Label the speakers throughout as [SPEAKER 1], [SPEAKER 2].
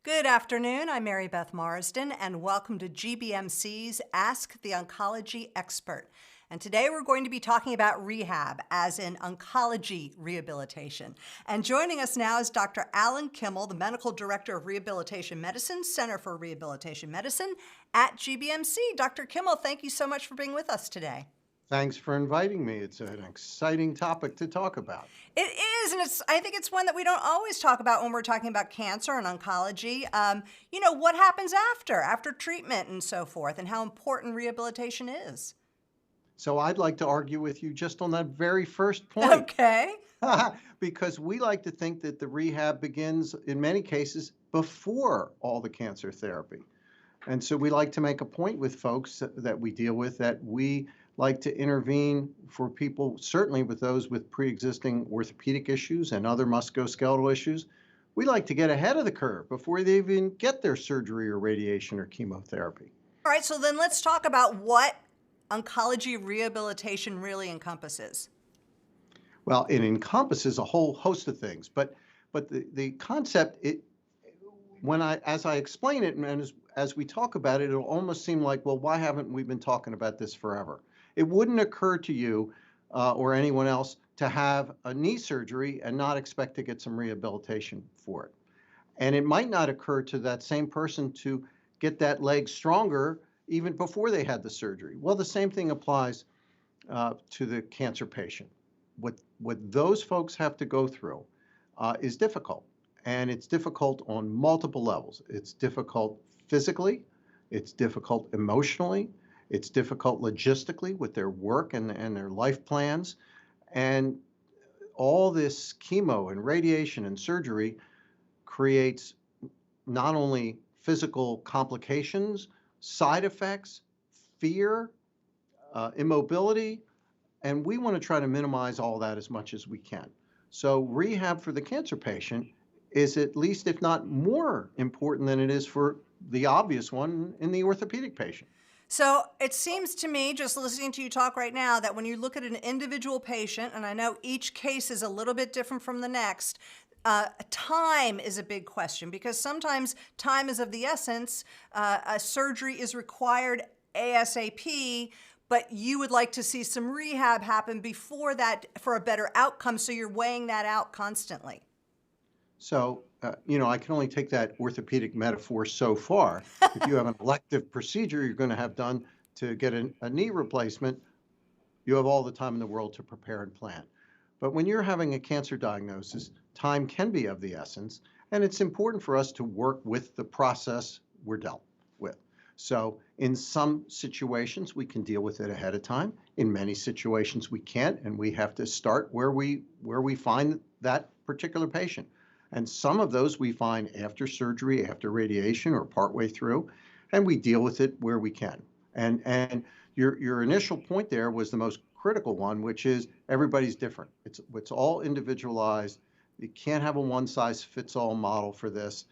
[SPEAKER 1] Good afternoon. I'm Mary Beth Marsden, and welcome to GBMC's Ask the Oncology Expert. And today we're going to be talking about rehab, as in oncology rehabilitation. And joining us now is Dr. Alan Kimmel, the Medical Director of Rehabilitation Medicine, Center for Rehabilitation Medicine at GBMC. Dr. Kimmel, thank you so much for being with us today.
[SPEAKER 2] Thanks for inviting me. It's an exciting topic to talk about.
[SPEAKER 1] It is, and I think it's one that we don't always talk about when we're talking about cancer and oncology. What happens after treatment and so forth, and how important rehabilitation is.
[SPEAKER 2] So I'd like to argue with you just on that very first point.
[SPEAKER 1] Okay.
[SPEAKER 2] Because we like to think that the rehab begins, in many cases, before all the cancer therapy. And so we like to make a point with folks that we deal with that we like to intervene for people, certainly with those with pre-existing orthopedic issues and other musculoskeletal issues. We like to get ahead of the curve before they even get their surgery or radiation or chemotherapy.
[SPEAKER 1] All right, so then let's talk about what oncology rehabilitation really encompasses.
[SPEAKER 2] Well, it encompasses a whole host of things, but the concept, as I explain it and as we talk about it, it'll almost seem like, well, why haven't we been talking about this forever? It wouldn't occur to you or anyone else to have a knee surgery and not expect to get some rehabilitation for it. And it might not occur to that same person to get that leg stronger even before they had the surgery. Well, the same thing applies to the cancer patient. What those folks have to go through is difficult. And it's difficult on multiple levels. It's difficult physically, it's difficult emotionally, it's difficult logistically with their work and their life plans. And all this chemo and radiation and surgery creates not only physical complications, side effects, fear, immobility, and we want to try to minimize all that as much as we can. So rehab for the cancer patient is at least, if not more important than it is for the obvious one in the orthopedic patient.
[SPEAKER 1] So it seems to me, just listening to you talk right now, that when you look at an individual patient, and I know each case is a little bit different from the next, time is a big question, because sometimes time is of the essence. A surgery is required ASAP, but you would like to see some rehab happen before that for a better outcome, so you're weighing that out constantly.
[SPEAKER 2] So, I can only take that orthopedic metaphor so far. If you have an elective procedure you're going to have done to get a knee replacement, you have all the time in the world to prepare and plan. But when you're having a cancer diagnosis, time can be of the essence, and it's important for us to work with the process we're dealt with. So in some situations, we can deal with it ahead of time. In many situations, we can't, and we have to start where we find that particular patient. And some of those we find after surgery, after radiation, or partway through, and we deal with it where we can. And your initial point there was the most critical one, which is everybody's different. It's all individualized. You can't have a one-size-fits-all model for this.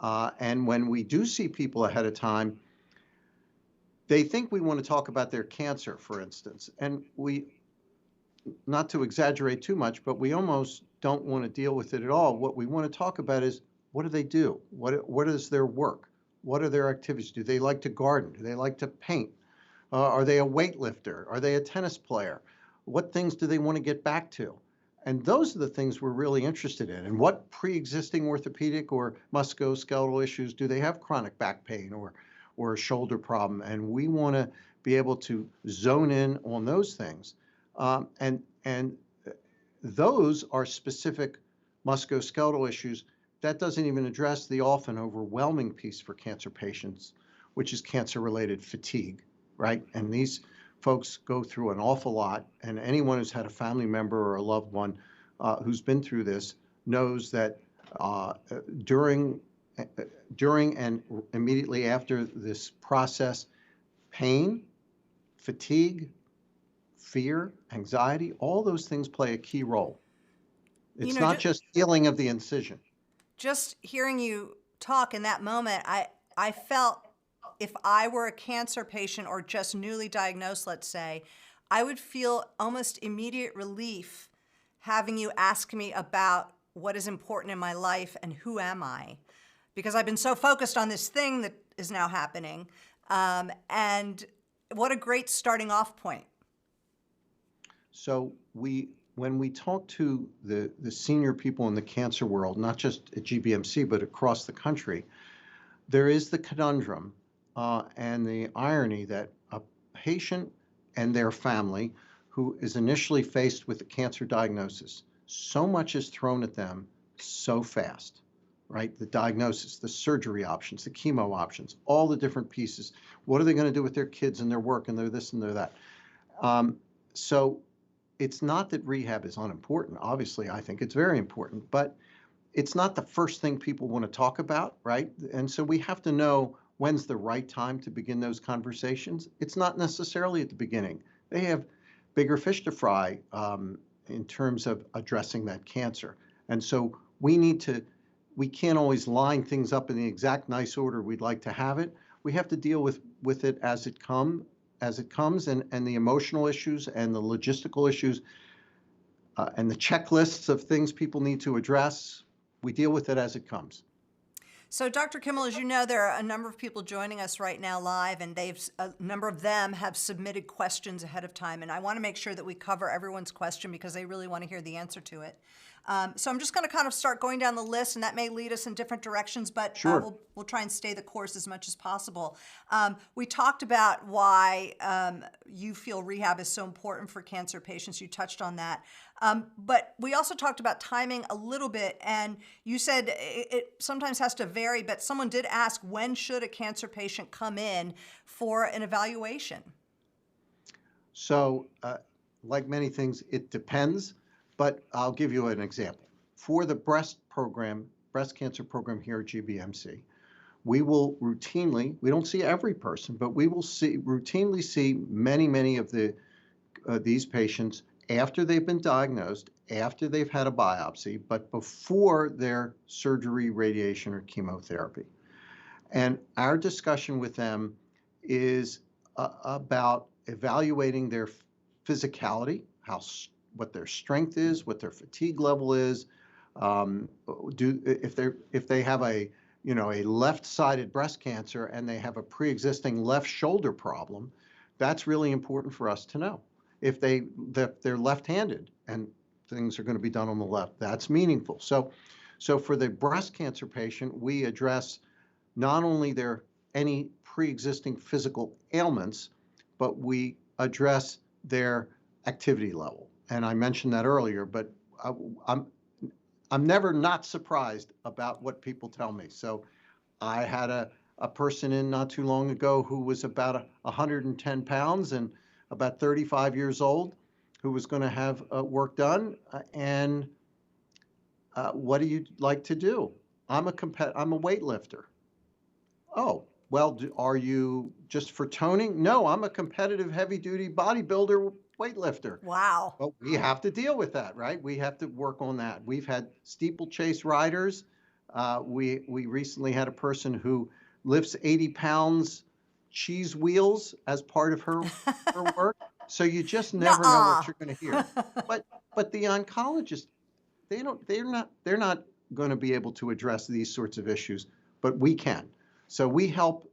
[SPEAKER 2] And when we do see people ahead of time, they think we want to talk about their cancer, for instance. And we, not to exaggerate too much, but we almost don't want to deal with it at all. What we want to talk about is, what do they do? What is their work? What are their activities? Do they like to garden? Do they like to paint? Are they a weightlifter? Are they a tennis player? What things do they want to get back to? And those are the things we're really interested in. And what pre-existing orthopedic or musculoskeletal issues do they have? Chronic back pain or a shoulder problem? And we want to be able to zone in on those things. And those are specific musculoskeletal issues. That doesn't even address the often overwhelming piece for cancer patients, which is cancer-related fatigue, right? And these folks go through an awful lot, and anyone who's had a family member or a loved one who's been through this knows that during and immediately after this process, pain, fatigue, fear, anxiety, all those things play a key role. It's not just healing of the incision.
[SPEAKER 1] Just hearing you talk in that moment, I felt if I were a cancer patient or just newly diagnosed, let's say, I would feel almost immediate relief having you ask me about what is important in my life and who am I. because I've been so focused on this thing that is now happening. And what a great starting off point.
[SPEAKER 2] So when we talk to the senior people in the cancer world, not just at GBMC, but across the country, there is the conundrum and the irony that a patient and their family who is initially faced with a cancer diagnosis, so much is thrown at them so fast, right? The diagnosis, the surgery options, the chemo options, all the different pieces. What are they going to do with their kids and their work and their this and their that? So it's not that rehab is unimportant. Obviously, I think it's very important, but it's not the first thing people want to talk about, right? And so we have to know when's the right time to begin those conversations. It's not necessarily at the beginning. They have bigger fish to fry in terms of addressing that cancer. And so we can't always line things up in the exact nice order we'd like to have it. We have to deal with it as it comes, and the emotional issues and the logistical issues and the checklists of things people need to address. We deal with it as it comes.
[SPEAKER 1] So, Dr. Kimmel, as you know, there are a number of people joining us right now live, and a number of them have submitted questions ahead of time. And I want to make sure that we cover everyone's question because they really want to hear the answer to it. So I'm just going to kind of start going down the list, and that may lead us in different directions, but
[SPEAKER 2] Sure.
[SPEAKER 1] we'll try and stay the course as much as possible. We talked about why you feel rehab is so important for cancer patients. You touched on that. But we also talked about timing a little bit, and you said it sometimes has to vary, but someone did ask, when should a cancer patient come in for an evaluation?
[SPEAKER 2] So, like many things, it depends, but I'll give you an example. For the breast cancer program here at GBMC, we will routinely, we don't see every person, but we will routinely see many of these patients after they've been diagnosed, after they've had a biopsy, but before their surgery, radiation, or chemotherapy. And our discussion with them is about evaluating their physicality, what their strength is, what their fatigue level is. If they have a left-sided breast cancer and they have a pre-existing left shoulder problem, that's really important for us to know. If they're left-handed and things are going to be done on the left, that's meaningful. So for the breast cancer patient, we address not only their any pre-existing physical ailments, but we address their activity level. And I mentioned that earlier, but I'm never not surprised about what people tell me. So I had a person in not too long ago who was about 110 pounds and about 35 years old, who was going to have work done. And what do you like to do? I'm a weightlifter. Oh, well, are you just for toning? No, I'm a competitive heavy-duty bodybuilder weightlifter.
[SPEAKER 1] Wow.
[SPEAKER 2] Well, we have to deal with that, right? We have to work on that. We've had steeplechase riders. We recently had a person who lifts 80 pounds cheese wheels as part of her work. So you just never know
[SPEAKER 1] Nuh-uh.
[SPEAKER 2] what you're going to hear. But the oncologist, they're not going to be able to address these sorts of issues, but we can. So we help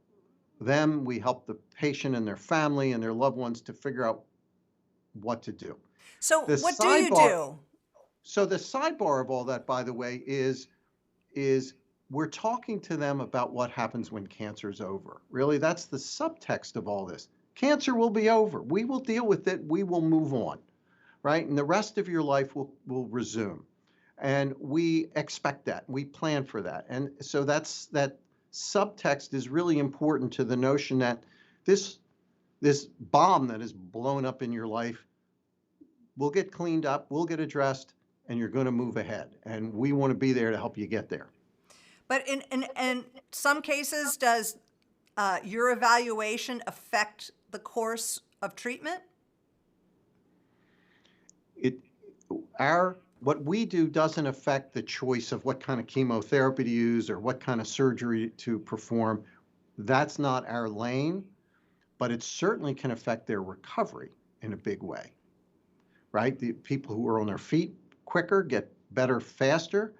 [SPEAKER 2] them, we help the patient and their family and their loved ones to figure out what to do.
[SPEAKER 1] So what do you do?
[SPEAKER 2] So the sidebar of all that, by the way, is we're talking to them about what happens when cancer is over. Really, that's the subtext of all this. Cancer will be over. We will deal with it. We will move on, right? And the rest of your life will resume. And we expect that. We plan for that. And so that subtext is really important to the notion that this bomb that is blown up in your life will get cleaned up, will get addressed, and you're going to move ahead. And we want to be there to help you get there.
[SPEAKER 1] But in some cases, does your evaluation affect the course of treatment?
[SPEAKER 2] What we do doesn't affect the choice of what kind of chemotherapy to use or what kind of surgery to perform. That's not our lane, but it certainly can affect their recovery in a big way, right? The people who are on their feet quicker get better faster.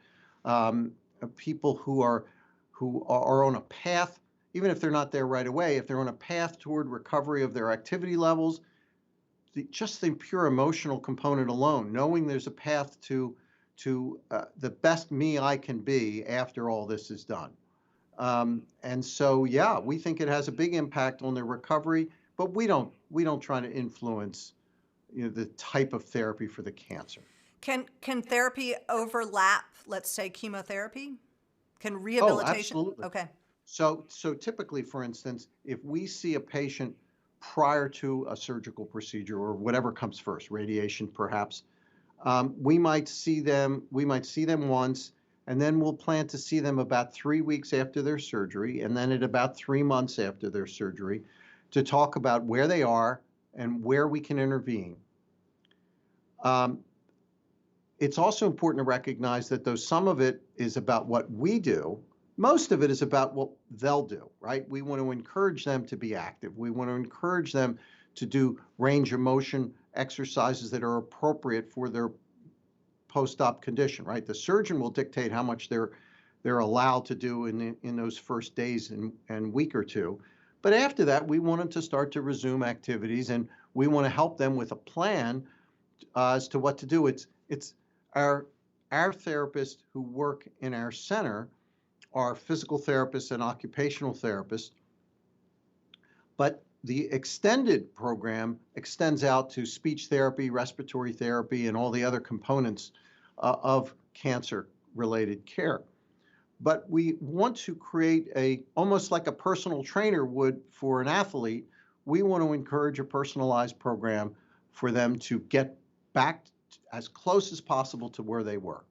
[SPEAKER 2] People who are who are on a path, even if they're not there right away, if they're on a path toward recovery of their activity levels, just the pure emotional component alone, knowing there's a path to the best me I can be after all this is done. And so, yeah, we think it has a big impact on their recovery, but we don't try to influence, the type of therapy for the cancer.
[SPEAKER 1] Can therapy overlap, let's say, chemotherapy? Can
[SPEAKER 2] Oh,
[SPEAKER 1] rehabilitation?
[SPEAKER 2] absolutely.
[SPEAKER 1] Okay.
[SPEAKER 2] So typically, for instance, if we see a patient prior to a surgical procedure or whatever comes first, radiation perhaps, we might see them once, and then we'll plan to see them about 3 weeks after their surgery, and then at about 3 months after their surgery, to talk about where they are and where we can intervene. Um, it's also important to recognize that though some of it is about what we do, most of it is about what they'll do, right? We want to encourage them to be active. We want to encourage them to do range of motion exercises that are appropriate for their post-op condition, right? The surgeon will dictate how much they're allowed to do in those first days and week or two. But after that, we want them to start to resume activities, and we want to help them with a plan as to what to do. It's our therapists who work in our center are physical therapists and occupational therapists, but the extended program extends out to speech therapy, respiratory therapy, and all the other components of cancer-related care. But we want to create almost like a personal trainer would for an athlete. We want to encourage a personalized program for them to get back as close as possible to where they were.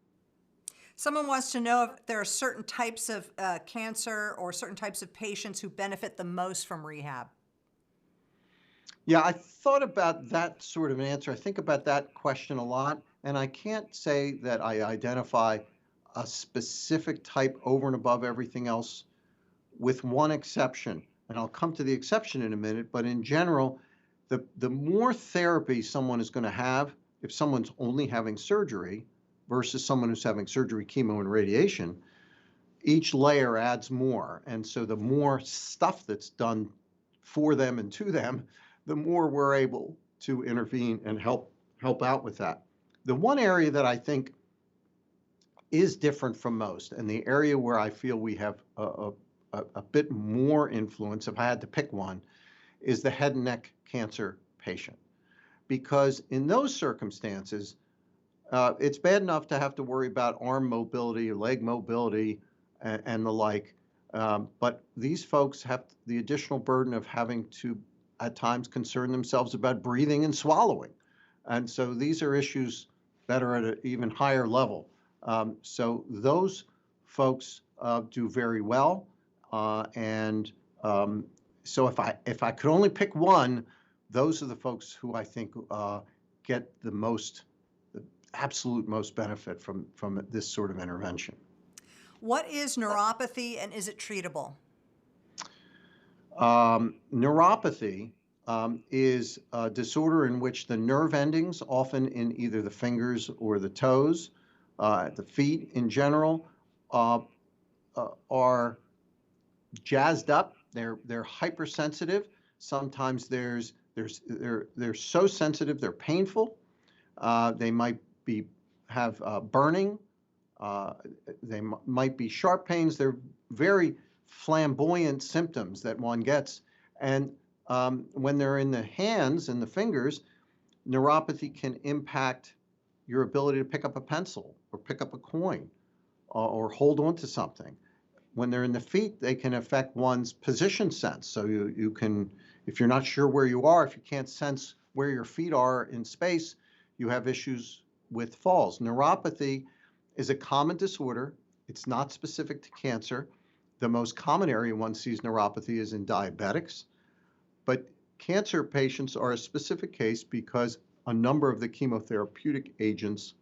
[SPEAKER 1] Someone wants to know if there are certain types of cancer or certain types of patients who benefit the most from rehab.
[SPEAKER 2] Yeah, I thought about that sort of an answer. I think about that question a lot, and I can't say that I identify a specific type over and above everything else, with one exception. And I'll come to the exception in a minute, but in general, the more therapy someone is going to have, if someone's only having surgery versus someone who's having surgery, chemo, and radiation, each layer adds more. And so the more stuff that's done for them and to them, the more we're able to intervene and help out with that. The one area that I think is different from most, and the area where I feel we have a bit more influence, if I had to pick one, is the head and neck cancer patient. Because in those circumstances, it's bad enough to have to worry about arm mobility, leg mobility, and the like. But these folks have the additional burden of having to, at times, concern themselves about breathing and swallowing. And so these are issues that are at an even higher level. So those folks do very well. And so if I could only pick one, those are the folks who I think get the absolute most benefit from this sort of intervention.
[SPEAKER 1] What is neuropathy and is it treatable?
[SPEAKER 2] Neuropathy is a disorder in which the nerve endings, often in either the fingers or the toes, the feet in general, are jazzed up. They're hypersensitive. Sometimes they're so sensitive they're painful. They might have burning. They might be sharp pains. They're very flamboyant symptoms that one gets. And when they're in the hands and the fingers, neuropathy can impact your ability to pick up a pencil or pick up a coin or hold on to something. When they're in the feet, they can affect one's position sense. So you can, if you're not sure where you are, if you can't sense where your feet are in space, you have issues with falls. Neuropathy is a common disorder. It's not specific to cancer. The most common area one sees neuropathy is in diabetics. But cancer patients are a specific case because a number of the chemotherapeutic agents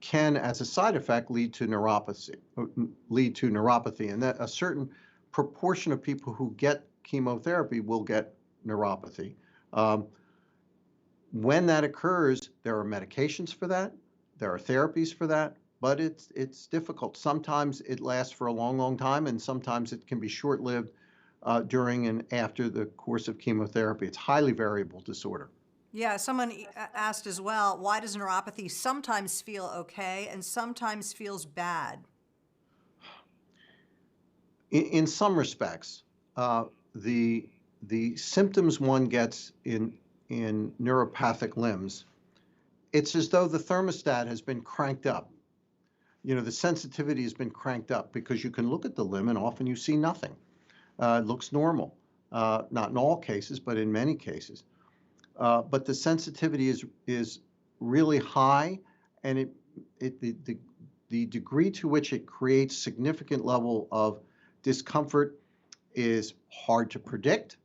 [SPEAKER 2] can, as a side effect, lead to neuropathy. And that a certain proportion of people who get chemotherapy will get neuropathy. When that occurs, there are medications for that. There are therapies for that. but it's difficult. Sometimes it lasts for a long, long time, and sometimes it can be short-lived during and after the course of chemotherapy. It's highly variable disorder.
[SPEAKER 1] Yeah, someone asked as well, why does neuropathy sometimes feel okay and sometimes feels bad?
[SPEAKER 2] In some respects, uh, the the symptoms one gets in neuropathic limbs, it's as though the thermostat has been cranked up. The sensitivity has been cranked up because you can look at the limb and often you see nothing. It looks normal. Not in all cases, but in many cases. But the sensitivity is really high, and the degree to which it creates significant level of discomfort is hard to predict,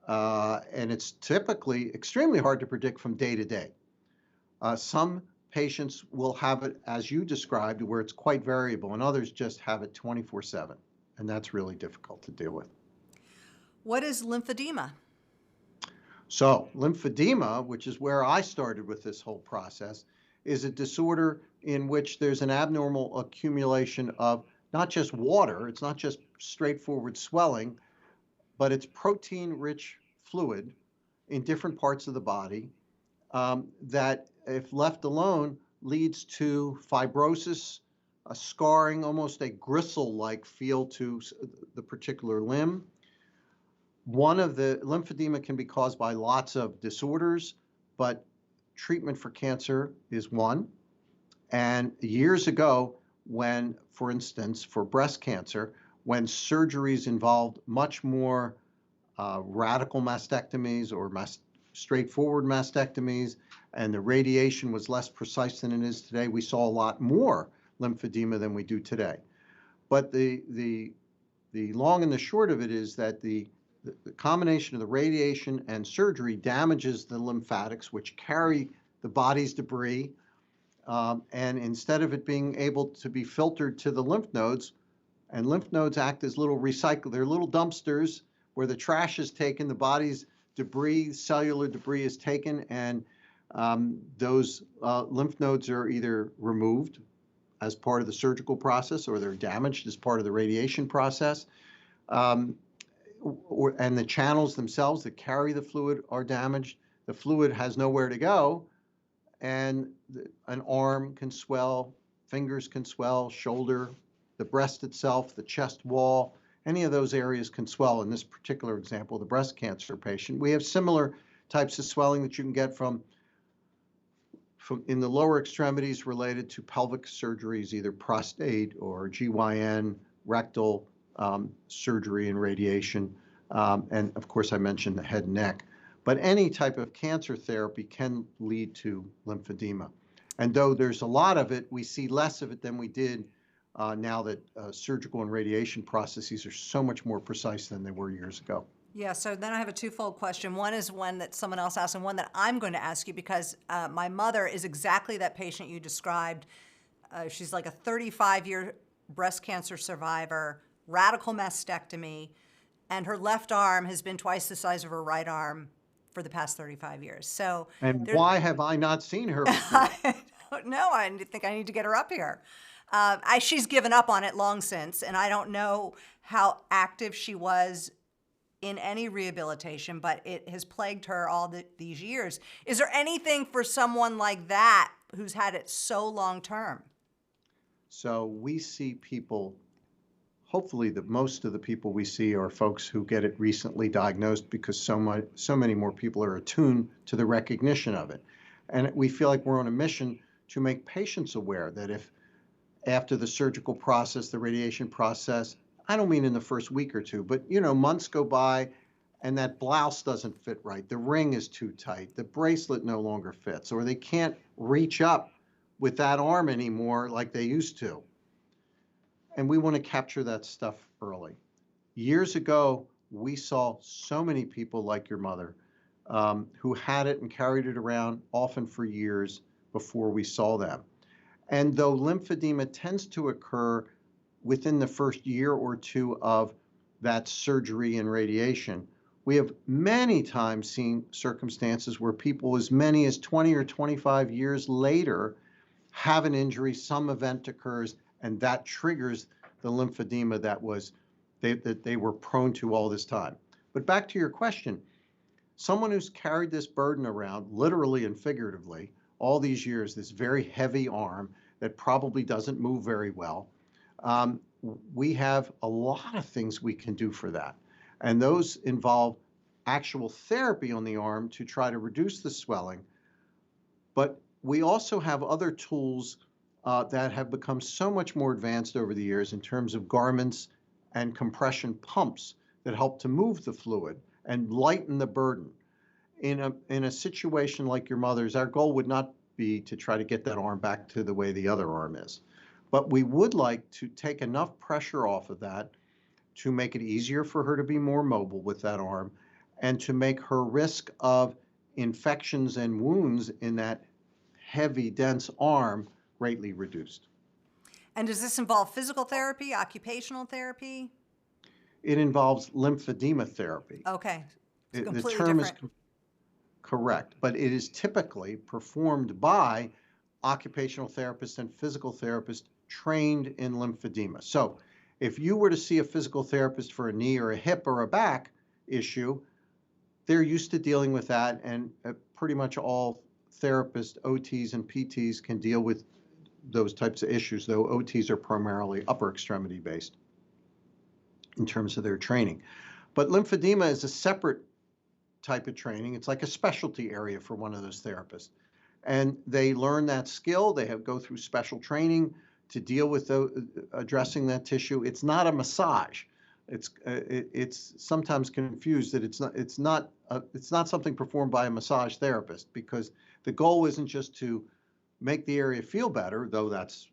[SPEAKER 2] and it's typically extremely hard to predict from day to day. Some patients will have it as you described, where it's quite variable, and others just have it 24/7, and that's really difficult to deal with.
[SPEAKER 1] What is lymphedema?
[SPEAKER 2] So, lymphedema, which is where I started with this whole process, is a disorder in which there's an abnormal accumulation of not just water, it's not just straightforward swelling, but it's protein-rich fluid in different parts of the body that, if left alone, leads to fibrosis, a scarring, almost a gristle-like feel to the particular limb. One of the lymphedema can be caused by lots of disorders, but treatment for cancer is one. And years ago, when, for instance, for breast cancer, when surgeries involved much more radical mastectomies or straightforward mastectomies, and the radiation was less precise than it is today, we saw a lot more lymphedema than we do today. But the long and the short of it is that the combination of the radiation and surgery damages the lymphatics, which carry the body's debris. And instead of it being able to be filtered to the lymph nodes, and lymph nodes act as little they're little dumpsters where the trash is taken, the body's debris, cellular debris is taken, and those lymph nodes are either removed as part of the surgical process or they're damaged as part of the radiation process. And the channels themselves that carry the fluid are damaged. The fluid has nowhere to go, and an arm can swell, fingers can swell, shoulder, the breast itself, the chest wall, any of those areas can swell. In this particular example, the breast cancer patient, we have similar types of swelling that you can get from in the lower extremities related to pelvic surgeries, either prostate or GYN, rectal, surgery and radiation, and of course I mentioned the head and neck. But any type of cancer therapy can lead to lymphedema. And though there's a lot of it, we see less of it than we did now that surgical and radiation processes are so much more precise than they were years ago.
[SPEAKER 1] Yeah, so then I have a twofold question. One is one that someone else asked, and one that I'm going to ask you because my mother is exactly that patient you described. She's like a 35-year breast cancer survivor, radical mastectomy, and her left arm has been twice the size of her right arm for the past 35 years. So,
[SPEAKER 2] and why have I not seen her before?
[SPEAKER 1] I don't know. I think I need to get her up here. She's given up on it long since, and I don't know how active she was in any rehabilitation, but it has plagued her all these years. Is there anything for someone like that who's had it so long term?
[SPEAKER 2] So we see people, hopefully most of the people we see are folks who get it recently diagnosed because so many more people are attuned to the recognition of it. And we feel like we're on a mission to make patients aware that if after the surgical process, the radiation process, I don't mean in the first week or two, but months go by and that blouse doesn't fit right. The ring is too tight. The bracelet no longer fits, or they can't reach up with that arm anymore like they used to. And we want to capture that stuff early. Years ago, we saw so many people like your mother who had it and carried it around often for years before we saw them. And though lymphedema tends to occur within the first year or two of that surgery and radiation, we have many times seen circumstances where people as many as 20 or 25 years later have an injury, some event occurs, and that triggers the lymphedema that they were prone to all this time. But back to your question, someone who's carried this burden around, literally and figuratively, all these years, this very heavy arm that probably doesn't move very well, um, we have a lot of things we can do for that. And those involve actual therapy on the arm to try to reduce the swelling. But we also have other tools that have become so much more advanced over the years in terms of garments and compression pumps that help to move the fluid and lighten the burden. In a situation like your mother's, our goal would not be to try to get that arm back to the way the other arm is. But we would like to take enough pressure off of that to make it easier for her to be more mobile with that arm and to make her risk of infections and wounds in that heavy, dense arm greatly reduced.
[SPEAKER 1] And does this involve physical therapy, occupational therapy?
[SPEAKER 2] It involves lymphedema therapy.
[SPEAKER 1] Okay, it's
[SPEAKER 2] The
[SPEAKER 1] completely
[SPEAKER 2] term is
[SPEAKER 1] different.
[SPEAKER 2] correct, but it is typically performed by occupational therapists and physical therapists trained in lymphedema. So if you were to see a physical therapist for a knee or a hip or a back issue, they're used to dealing with that, and pretty much all therapists, OTs, and PTs can deal with those types of issues, though OTs are primarily upper extremity based in terms of their training. But lymphedema is a separate type of training. It's like a specialty area for one of those therapists. And they learn that skill. They go through special training to deal with addressing that tissue. It's not a massage. It's sometimes confused that it's not something performed by a massage therapist, because the goal isn't just to make the area feel better, though that's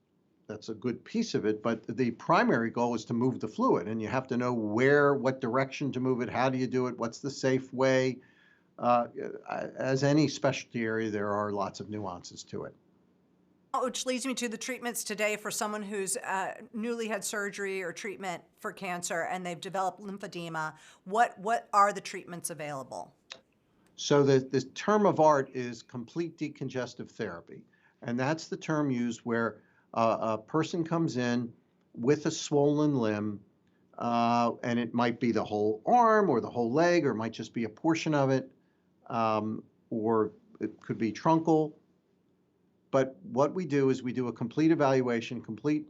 [SPEAKER 2] a good piece of it, but the primary goal is to move the fluid, and you have to know what direction to move it, how do you do it, what's the safe way. As any specialty area, there are lots of nuances to it.
[SPEAKER 1] Which leads me to the treatments today for someone who's newly had surgery or treatment for cancer and they've developed lymphedema. What are the treatments available?
[SPEAKER 2] So the term of art is complete decongestive therapy, and that's the term used where a person comes in with a swollen limb, and it might be the whole arm or the whole leg, or it might just be a portion of it, or it could be truncal. But what we do is we do a complete evaluation, complete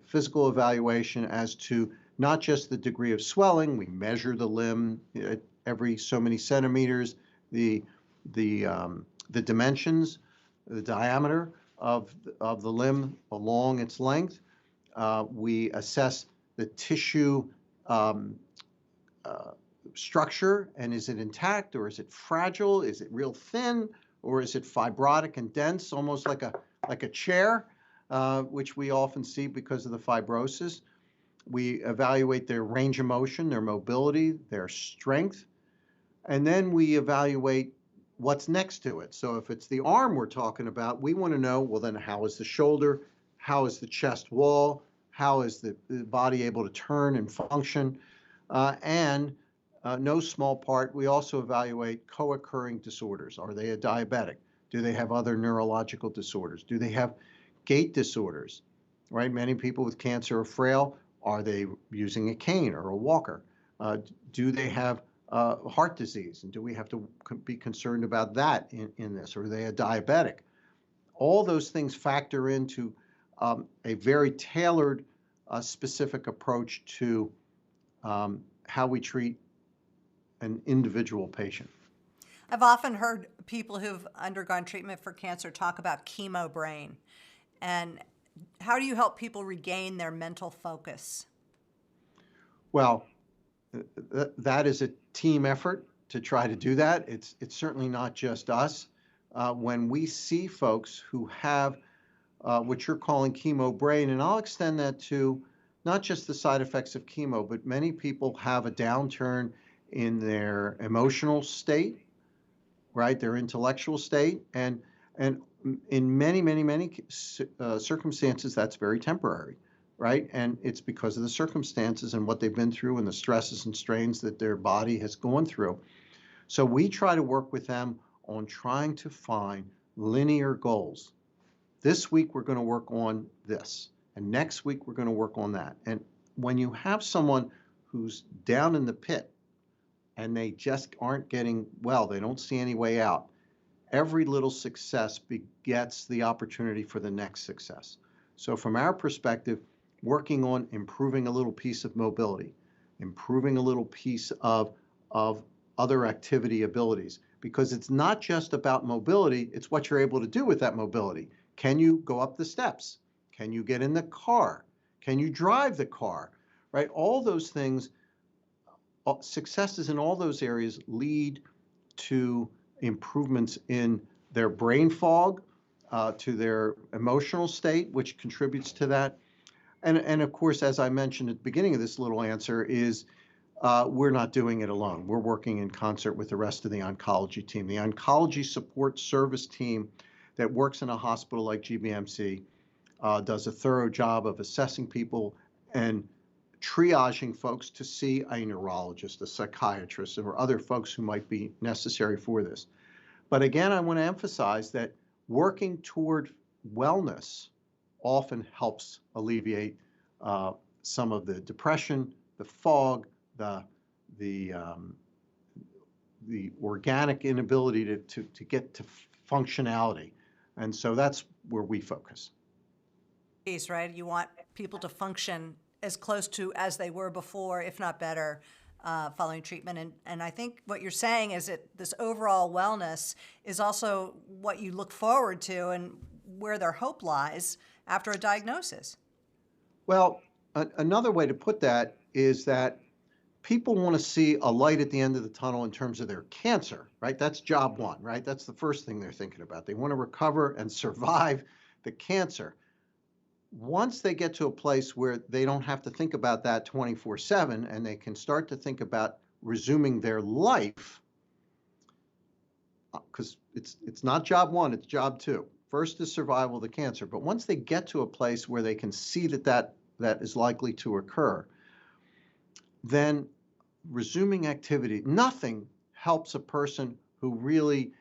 [SPEAKER 2] physical evaluation as to not just the degree of swelling. We measure the limb at every so many centimeters, the dimensions, the diameter of the limb along its length. We assess the tissue structure, and is it intact, or is it fragile? Is it real thin, or is it fibrotic and dense, almost like a chair, which we often see because of the fibrosis. We evaluate their range of motion, their mobility, their strength, and then we evaluate what's next to it. So if it's the arm we're talking about, we want to know, well, then how is the shoulder? How is the chest wall? How is the body able to turn and function? And no small part, we also evaluate co-occurring disorders. Are they a diabetic? Do they have other neurological disorders? Do they have gait disorders? Right? Many people with cancer are frail. Are they using a cane or a walker? Do they have heart disease? And do we have to be concerned about that in this? Or are they a diabetic? All those things factor into a very tailored, specific approach to how we treat an individual patient.
[SPEAKER 1] I've often heard people who've undergone treatment for cancer talk about chemo brain. And how do you help people regain their mental focus?
[SPEAKER 2] Well, that is a team effort to try to do that. It's certainly not just us. When we see folks who have what you're calling chemo brain, and I'll extend that to not just the side effects of chemo, but many people have a downturn in their emotional state, right? Their intellectual state, and in many circumstances, that's very temporary, right? And it's because of the circumstances and what they've been through and the stresses and strains that their body has gone through. So we try to work with them on trying to find linear goals this week we're going to work on this, and next week we're going to work on that. And when you have someone who's down in the pit and they just aren't getting well, they don't see any way out, every little success begets the opportunity for the next success. So from our perspective, working on improving a little piece of mobility, improving a little piece of other activity abilities, because it's not just about mobility, it's what you're able to do with that mobility. Can you go up the steps? Can you get in the car? Can you drive the car? Right? All those things, successes in all those areas lead to improvements in their brain fog, to their emotional state, which contributes to that. And of course, as I mentioned at the beginning of this little answer, is we're not doing it alone. We're working in concert with the rest of the oncology team. The oncology support service team that works in a hospital like GBMC does a thorough job of assessing people and triaging folks to see a neurologist, a psychiatrist, or other folks who might be necessary for this. But again, I want to emphasize that working toward wellness often helps alleviate some of the depression, the fog, the organic inability to get to functionality. And so that's where we focus.
[SPEAKER 1] Right? You want people to function as close to as they were before, if not better, following treatment. And I think what you're saying is that this overall wellness is also what you look forward to and where their hope lies after a diagnosis.
[SPEAKER 2] Well, another way to put that is that people want to see a light at the end of the tunnel in terms of their cancer, right? That's job one, right? That's the first thing they're thinking about. They want to recover and survive the cancer. Once they get to a place where they don't have to think about that 24/7 and they can start to think about resuming their life, because it's not job one, it's job two. First is survival of the cancer. But once they get to a place where they can see that is likely to occur, then resuming activity, nothing helps a person who really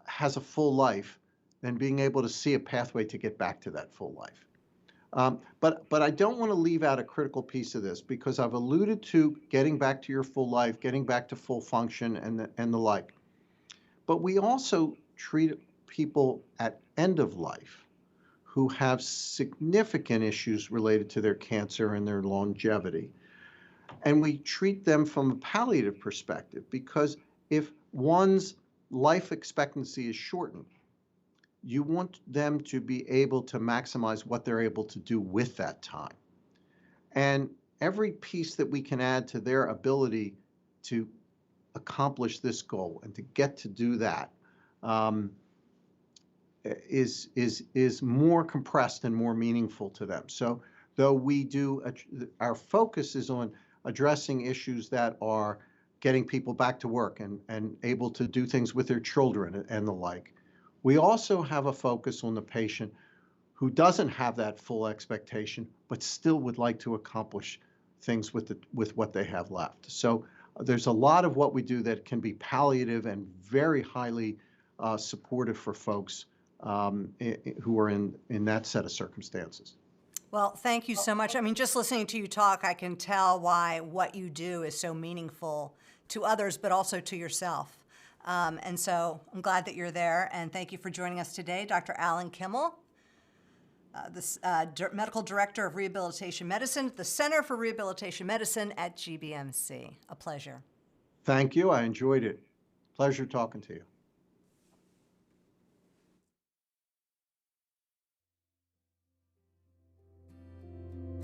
[SPEAKER 2] has a full life than being able to see a pathway to get back to that full life. But I don't want to leave out a critical piece of this, because I've alluded to getting back to your full life, getting back to full function and the like. But we also treat people at end of life who have significant issues related to their cancer and their longevity. And we treat them from a palliative perspective, because if one's life expectancy is shortened, you want them to be able to maximize what they're able to do with that time. And every piece that we can add to their ability to accomplish this goal and to get to do that is more compressed and more meaningful to them. So though we do, our focus is on addressing issues that are getting people back to work and able to do things with their children and the like, we also have a focus on the patient who doesn't have that full expectation, but still would like to accomplish things with what they have left. So there's a lot of what we do that can be palliative and very highly supportive for folks who are in that set of circumstances.
[SPEAKER 1] Well, thank you so much. I mean, just listening to you talk, I can tell why what you do is so meaningful to others, but also to yourself. And so I'm glad that you're there, and thank you for joining us today, Dr. Alan Kimmel, the Medical Director of Rehabilitation Medicine at the Center for Rehabilitation Medicine at GBMC. A pleasure.
[SPEAKER 2] Thank you. I enjoyed it. Pleasure talking to you.